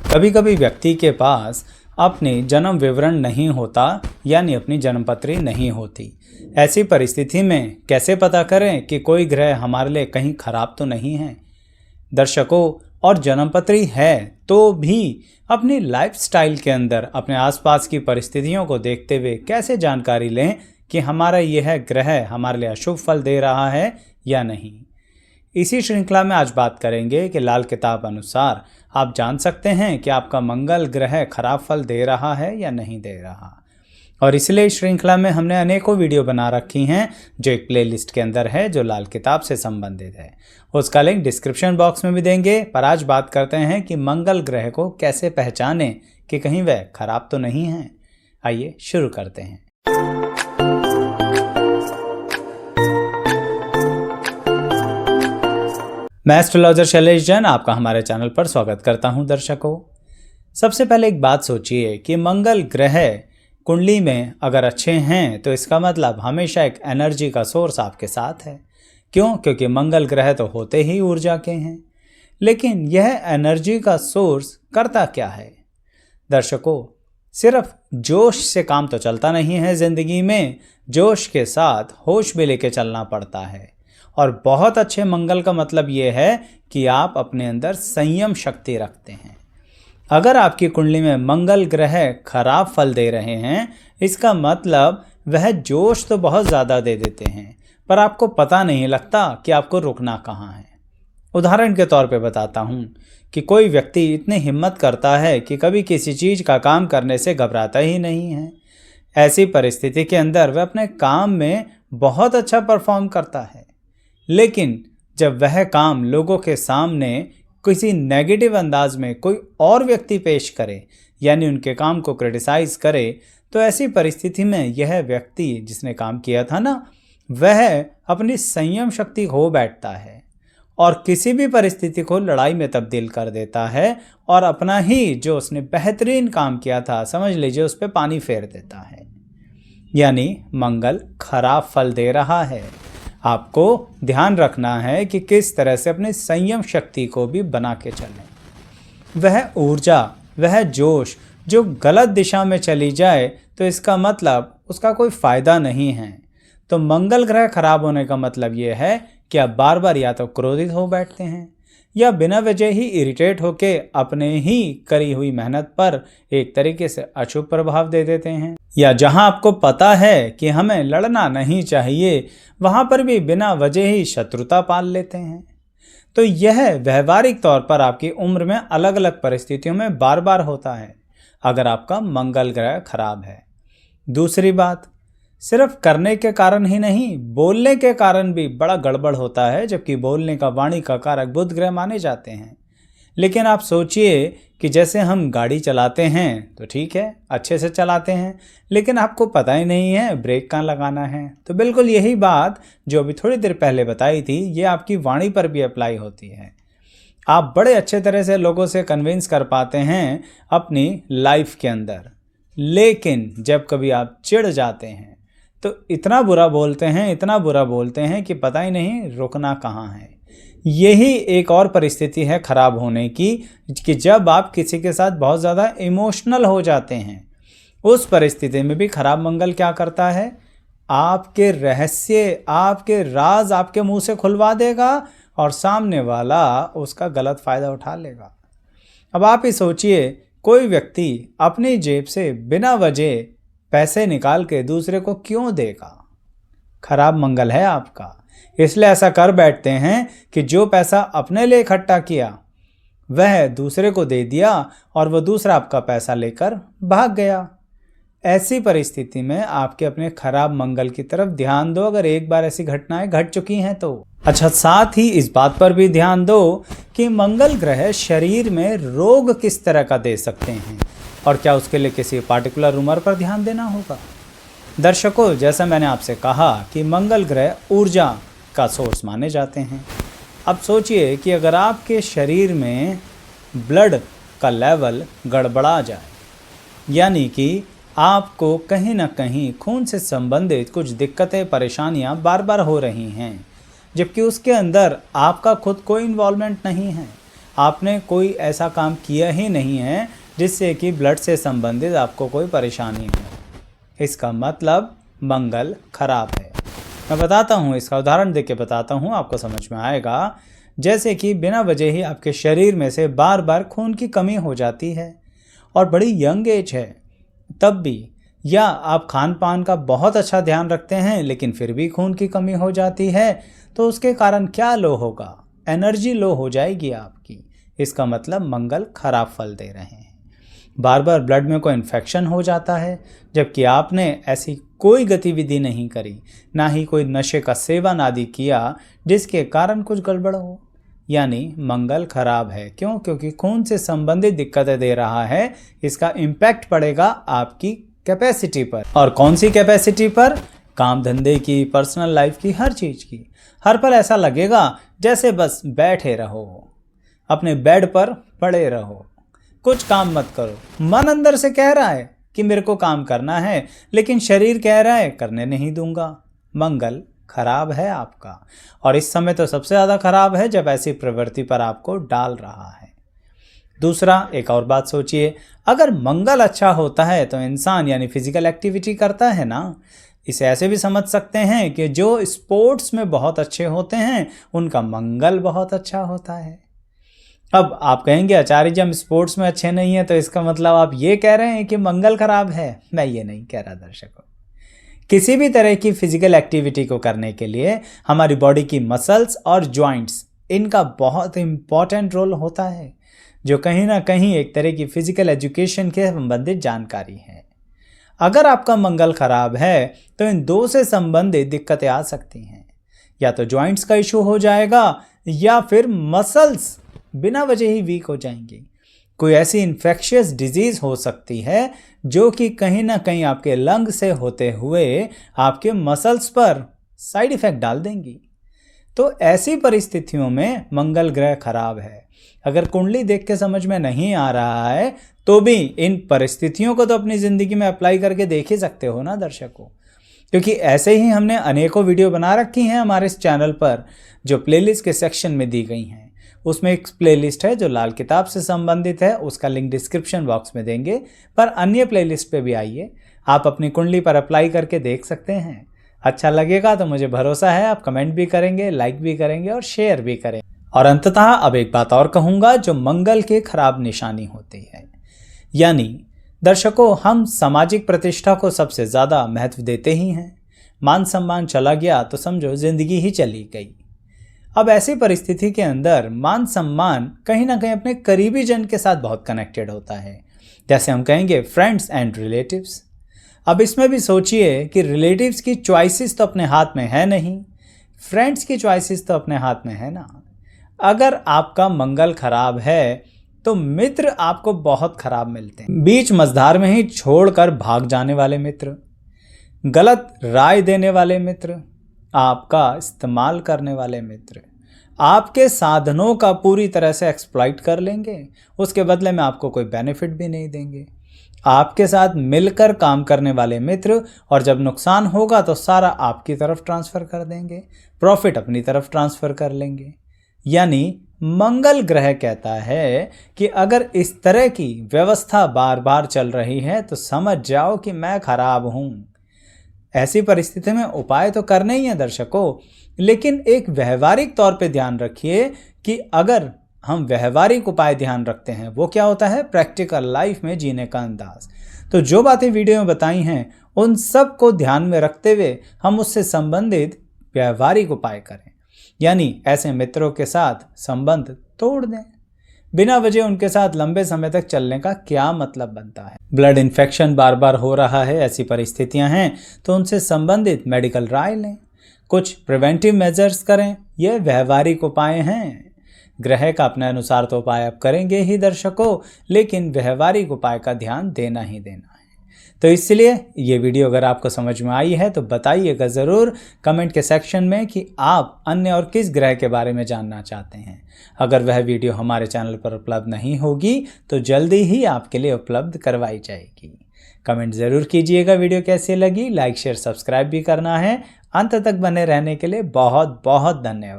कभी कभी व्यक्ति के पास अपनी जन्म विवरण नहीं होता, यानी अपनी जन्मपत्री नहीं होती। ऐसी परिस्थिति में कैसे पता करें कि कोई ग्रह हमारे लिए कहीं खराब तो नहीं है। दर्शकों, और जन्मपत्री है तो भी अपनी लाइफस्टाइल के अंदर अपने आसपास की परिस्थितियों को देखते हुए कैसे जानकारी लें कि हमारा यह ग्रह हमारे लिए अशुभ फल दे रहा है या नहीं। इसी श्रृंखला में आज बात करेंगे कि लाल किताब अनुसार आप जान सकते हैं कि आपका मंगल ग्रह खराब फल दे रहा है या नहीं दे रहा। और इसलिए इस श्रृंखला में हमने अनेकों वीडियो बना रखी हैं जो एक प्लेलिस्ट के अंदर है जो लाल किताब से संबंधित है। उसका लिंक डिस्क्रिप्शन बॉक्स में भी देंगे। पर आज बात करते हैं कि मंगल ग्रह को कैसे पहचानें कि कहीं वह खराब तो नहीं है। आइए शुरू करते हैं। मैं एस्ट्रोलॉजर शैलेश जैन आपका हमारे चैनल पर स्वागत करता हूं। दर्शकों, सबसे पहले एक बात सोचिए कि मंगल ग्रह कुंडली में अगर अच्छे हैं तो इसका मतलब हमेशा एक एनर्जी का सोर्स आपके साथ है। क्यों? क्योंकि मंगल ग्रह तो होते ही ऊर्जा के हैं। लेकिन यह एनर्जी का सोर्स करता क्या है? दर्शकों, सिर्फ जोश से काम तो चलता नहीं है। जिंदगी में जोश के साथ होश भी लेके चलना पड़ता है। और बहुत अच्छे मंगल का मतलब यह है कि आप अपने अंदर संयम शक्ति रखते हैं। अगर आपकी कुंडली में मंगल ग्रह खराब फल दे रहे हैं, इसका मतलब वह जोश तो बहुत ज़्यादा दे देते हैं, पर आपको पता नहीं लगता कि आपको रुकना कहाँ है। उदाहरण के तौर पे बताता हूँ कि कोई व्यक्ति इतनी हिम्मत करता है कि कभी किसी चीज़ का काम करने से घबराता ही नहीं है। ऐसी परिस्थिति के अंदर वह अपने काम में बहुत अच्छा परफॉर्म करता है, लेकिन जब वह काम लोगों के सामने किसी नेगेटिव अंदाज में कोई और व्यक्ति पेश करे, यानी उनके काम को क्रिटिसाइज करे, तो ऐसी परिस्थिति में यह व्यक्ति जिसने काम किया था ना, वह अपनी संयम शक्ति खो बैठता है और किसी भी परिस्थिति को लड़ाई में तब्दील कर देता है और अपना ही जो उसने बेहतरीन काम किया था, समझ लीजिए, उस पर पानी फेर देता है। यानी मंगल खराब फल दे रहा है। आपको ध्यान रखना है कि किस तरह से अपनी संयम शक्ति को भी बना के चलें। वह ऊर्जा, वह जोश जो गलत दिशा में चली जाए तो इसका मतलब उसका कोई फ़ायदा नहीं है। तो मंगल ग्रह खराब होने का मतलब ये है कि आप बार बार या तो क्रोधित हो बैठते हैं या बिना वजह ही इरिटेट होके अपने ही करी हुई मेहनत पर एक तरीके से अशुभ प्रभाव दे देते हैं, या जहां आपको पता है कि हमें लड़ना नहीं चाहिए वहां पर भी बिना वजह ही शत्रुता पाल लेते हैं। तो यह व्यवहारिक तौर पर आपकी उम्र में अलग अलग परिस्थितियों में बार बार होता है अगर आपका मंगल ग्रह खराब है। दूसरी बात, सिर्फ करने के कारण ही नहीं, बोलने के कारण भी बड़ा गड़बड़ होता है, जबकि बोलने का वाणी का कारक बुध ग्रह माने जाते हैं। लेकिन आप सोचिए कि जैसे हम गाड़ी चलाते हैं तो ठीक है, अच्छे से चलाते हैं, लेकिन आपको पता ही नहीं है ब्रेक कहाँ लगाना है। तो बिल्कुल यही बात जो अभी थोड़ी देर पहले बताई थी, ये आपकी वाणी पर भी अप्लाई होती है। आप बड़े अच्छे तरह से लोगों से कन्विंस कर पाते हैं अपनी लाइफ के अंदर, लेकिन जब कभी आप चिढ़ जाते हैं तो इतना बुरा बोलते हैं, इतना बुरा बोलते हैं कि पता ही नहीं रुकना कहाँ है। यही एक और परिस्थिति है खराब होने की कि जब आप किसी के साथ बहुत ज़्यादा इमोशनल हो जाते हैं। उस परिस्थिति में भी खराब मंगल क्या करता है? आपके रहस्य, आपके राज आपके मुंह से खुलवा देगा और सामने वाला उसका गलत फ़ायदा उठा लेगा। अब आप ही सोचिए, कोई व्यक्ति अपनी जेब से बिना वजह पैसे निकाल के दूसरे को क्यों देगा? खराब मंगल है आपका। इसलिए ऐसा कर बैठते हैं कि जो पैसा अपने लिए इकट्ठा किया वह दूसरे को दे दिया और वह दूसरा आपका पैसा लेकर भाग गया। ऐसी परिस्थिति में आपके अपने खराब मंगल की तरफ ध्यान दो, अगर एक बार ऐसी घटनाएं घट चुकी हैं तो। अच्छा, साथ ही इस बात पर भी ध्यान दो कि मंगल ग्रह शरीर में रोग किस तरह का दे सकते हैं और क्या उसके लिए किसी पार्टिकुलर उम्र पर ध्यान देना होगा। दर्शकों, जैसा मैंने आपसे कहा कि मंगल ग्रह ऊर्जा का सोर्स माने जाते हैं। अब सोचिए कि अगर आपके शरीर में ब्लड का लेवल गड़बड़ा जाए, यानी कि आपको कहीं ना कहीं खून से संबंधित कुछ दिक्कतें, परेशानियां बार बार हो रही हैं, जबकि उसके अंदर आपका खुद कोई इन्वॉल्वमेंट नहीं है, आपने कोई ऐसा काम किया ही नहीं है जिससे कि ब्लड से संबंधित आपको कोई परेशानी हो। इसका मतलब मंगल खराब है। मैं बताता हूँ, इसका उदाहरण देके बताता हूँ, आपको समझ में आएगा। जैसे कि बिना वजह ही आपके शरीर में से बार बार खून की कमी हो जाती है और बड़ी यंग एज है तब भी, या आप खान पान का बहुत अच्छा ध्यान रखते हैं लेकिन फिर भी खून की कमी हो जाती है, तो उसके कारण क्या लो होगा? एनर्जी लो हो जाएगी आपकी। इसका मतलब मंगल खराब फल दे रहे हैं। बार बार ब्लड में कोई इन्फेक्शन हो जाता है जबकि आपने ऐसी कोई गतिविधि नहीं करी, ना ही कोई नशे का सेवन आदि किया जिसके कारण कुछ गड़बड़ हो, यानी मंगल खराब है। क्यों? क्योंकि खून से संबंधित दिक्कतें दे रहा है। इसका इम्पैक्ट पड़ेगा आपकी कैपेसिटी पर। और कौन सी कैपेसिटी पर? काम धंधे की, पर्सनल लाइफ की, हर चीज़ की। हर पल ऐसा लगेगा जैसे बस बैठे रहो, अपने बेड पर पड़े रहो, कुछ काम मत करो। मन अंदर से कह रहा है कि मेरे को काम करना है, लेकिन शरीर कह रहा है करने नहीं दूंगा। मंगल खराब है आपका, और इस समय तो सबसे ज़्यादा खराब है जब ऐसी प्रवृत्ति पर आपको डाल रहा है। दूसरा, एक और बात सोचिए, अगर मंगल अच्छा होता है तो इंसान यानी फिजिकल एक्टिविटी करता है ना। इसे ऐसे भी समझ सकते हैं कि जो स्पोर्ट्स में बहुत अच्छे होते हैं उनका मंगल बहुत अच्छा होता है। अब आप कहेंगे आचार्य जी हम स्पोर्ट्स में अच्छे नहीं हैं, तो इसका मतलब आप ये कह रहे हैं कि मंगल खराब है। मैं ये नहीं कह रहा दर्शकों। किसी भी तरह की फिजिकल एक्टिविटी को करने के लिए हमारी बॉडी की मसल्स और जॉइंट्स, इनका बहुत इंपॉर्टेंट रोल होता है, जो कहीं ना कहीं एक तरह की फिजिकल एजुकेशन के संबंधित जानकारी है। अगर आपका मंगल खराब है तो इन दो से संबंधित दिक्कतें आ सकती हैं। या तो जॉइंट्स का इशू हो जाएगा या फिर मसल्स बिना वजह ही वीक हो जाएंगी। कोई ऐसी इन्फेक्शियस डिजीज़ हो सकती है जो कि कहीं ना कहीं आपके लंग से होते हुए आपके मसल्स पर साइड इफ़ेक्ट डाल देंगी। तो ऐसी परिस्थितियों में मंगल ग्रह खराब है। अगर कुंडली देख के समझ में नहीं आ रहा है तो भी इन परिस्थितियों को तो अपनी ज़िंदगी में अप्लाई करके देख ही सकते हो ना दर्शकों, क्योंकि ऐसे ही हमने अनेकों वीडियो बना रखी हैं हमारे इस चैनल पर, जो प्लेलिस्ट के सेक्शन में दी गई हैं। उसमें एक प्लेलिस्ट है जो लाल किताब से संबंधित है, उसका लिंक डिस्क्रिप्शन बॉक्स में देंगे, पर अन्य प्लेलिस्ट पे भी आइए, आप अपनी कुंडली पर अप्लाई करके देख सकते हैं। अच्छा लगेगा तो मुझे भरोसा है आप कमेंट भी करेंगे, लाइक भी करेंगे और शेयर भी करेंगे। और अंततः अब एक बात और कहूँगा जो मंगल के खराब निशानी होती है, यानी दर्शकों हम सामाजिक प्रतिष्ठा को सबसे ज़्यादा महत्व देते ही हैं। मान सम्मान चला गया तो समझो जिंदगी ही चली गई। अब ऐसी परिस्थिति के अंदर मान सम्मान कहीं ना कहीं अपने करीबी जन के साथ बहुत कनेक्टेड होता है, जैसे हम कहेंगे फ्रेंड्स एंड रिलेटिव्स। अब इसमें भी सोचिए कि रिलेटिव्स की चॉइसेस तो अपने हाथ में है नहीं, फ्रेंड्स की चॉइसेस तो अपने हाथ में है ना। अगर आपका मंगल खराब है तो मित्र आपको बहुत खराब मिलते हैं। बीच मझधार में ही छोड़कर भाग जाने वाले मित्र, गलत राय देने वाले मित्र, आपका इस्तेमाल करने वाले मित्र, आपके साधनों का पूरी तरह से एक्सप्लॉइट कर लेंगे, उसके बदले में आपको कोई बेनिफिट भी नहीं देंगे। आपके साथ मिलकर काम करने वाले मित्र, और जब नुकसान होगा तो सारा आपकी तरफ ट्रांसफ़र कर देंगे, प्रॉफिट अपनी तरफ ट्रांसफ़र कर लेंगे। यानी मंगल ग्रह कहता है कि अगर इस तरह की व्यवस्था बार बार चल रही है तो समझ जाओ कि मैं खराब हूँ। ऐसी परिस्थिति में उपाय तो करने ही हैं दर्शकों, लेकिन एक व्यवहारिक तौर पे ध्यान रखिए कि अगर हम व्यवहारिक उपाय ध्यान रखते हैं, वो क्या होता है? प्रैक्टिकल लाइफ में जीने का अंदाज। तो जो बातें वीडियो में बताई हैं उन सब को ध्यान में रखते हुए हम उससे संबंधित व्यवहारिक उपाय करें, यानी ऐसे मित्रों के साथ संबंध तोड़ दें। बिना वजह उनके साथ लंबे समय तक चलने का क्या मतलब बनता है? ब्लड इन्फेक्शन बार बार हो रहा है, ऐसी परिस्थितियां हैं तो उनसे संबंधित मेडिकल राय लें, कुछ प्रिवेंटिव मेजर्स करें। ये व्यवहारिक उपाय हैं। ग्रह का अपने अनुसार तो उपाय आप करेंगे ही दर्शकों, लेकिन व्यवहारिक उपाय का ध्यान देना ही देना है। तो इसलिए ये वीडियो अगर आपको समझ में आई है तो बताइएगा ज़रूर कमेंट के सेक्शन में कि आप अन्य और किस ग्रह के बारे में जानना चाहते हैं। अगर वह वीडियो हमारे चैनल पर उपलब्ध नहीं होगी तो जल्दी ही आपके लिए उपलब्ध करवाई जाएगी। कमेंट ज़रूर कीजिएगा वीडियो कैसी लगी, लाइक शेयर सब्सक्राइब भी करना है। अंत तक बने रहने के लिए बहुत बहुत धन्यवाद।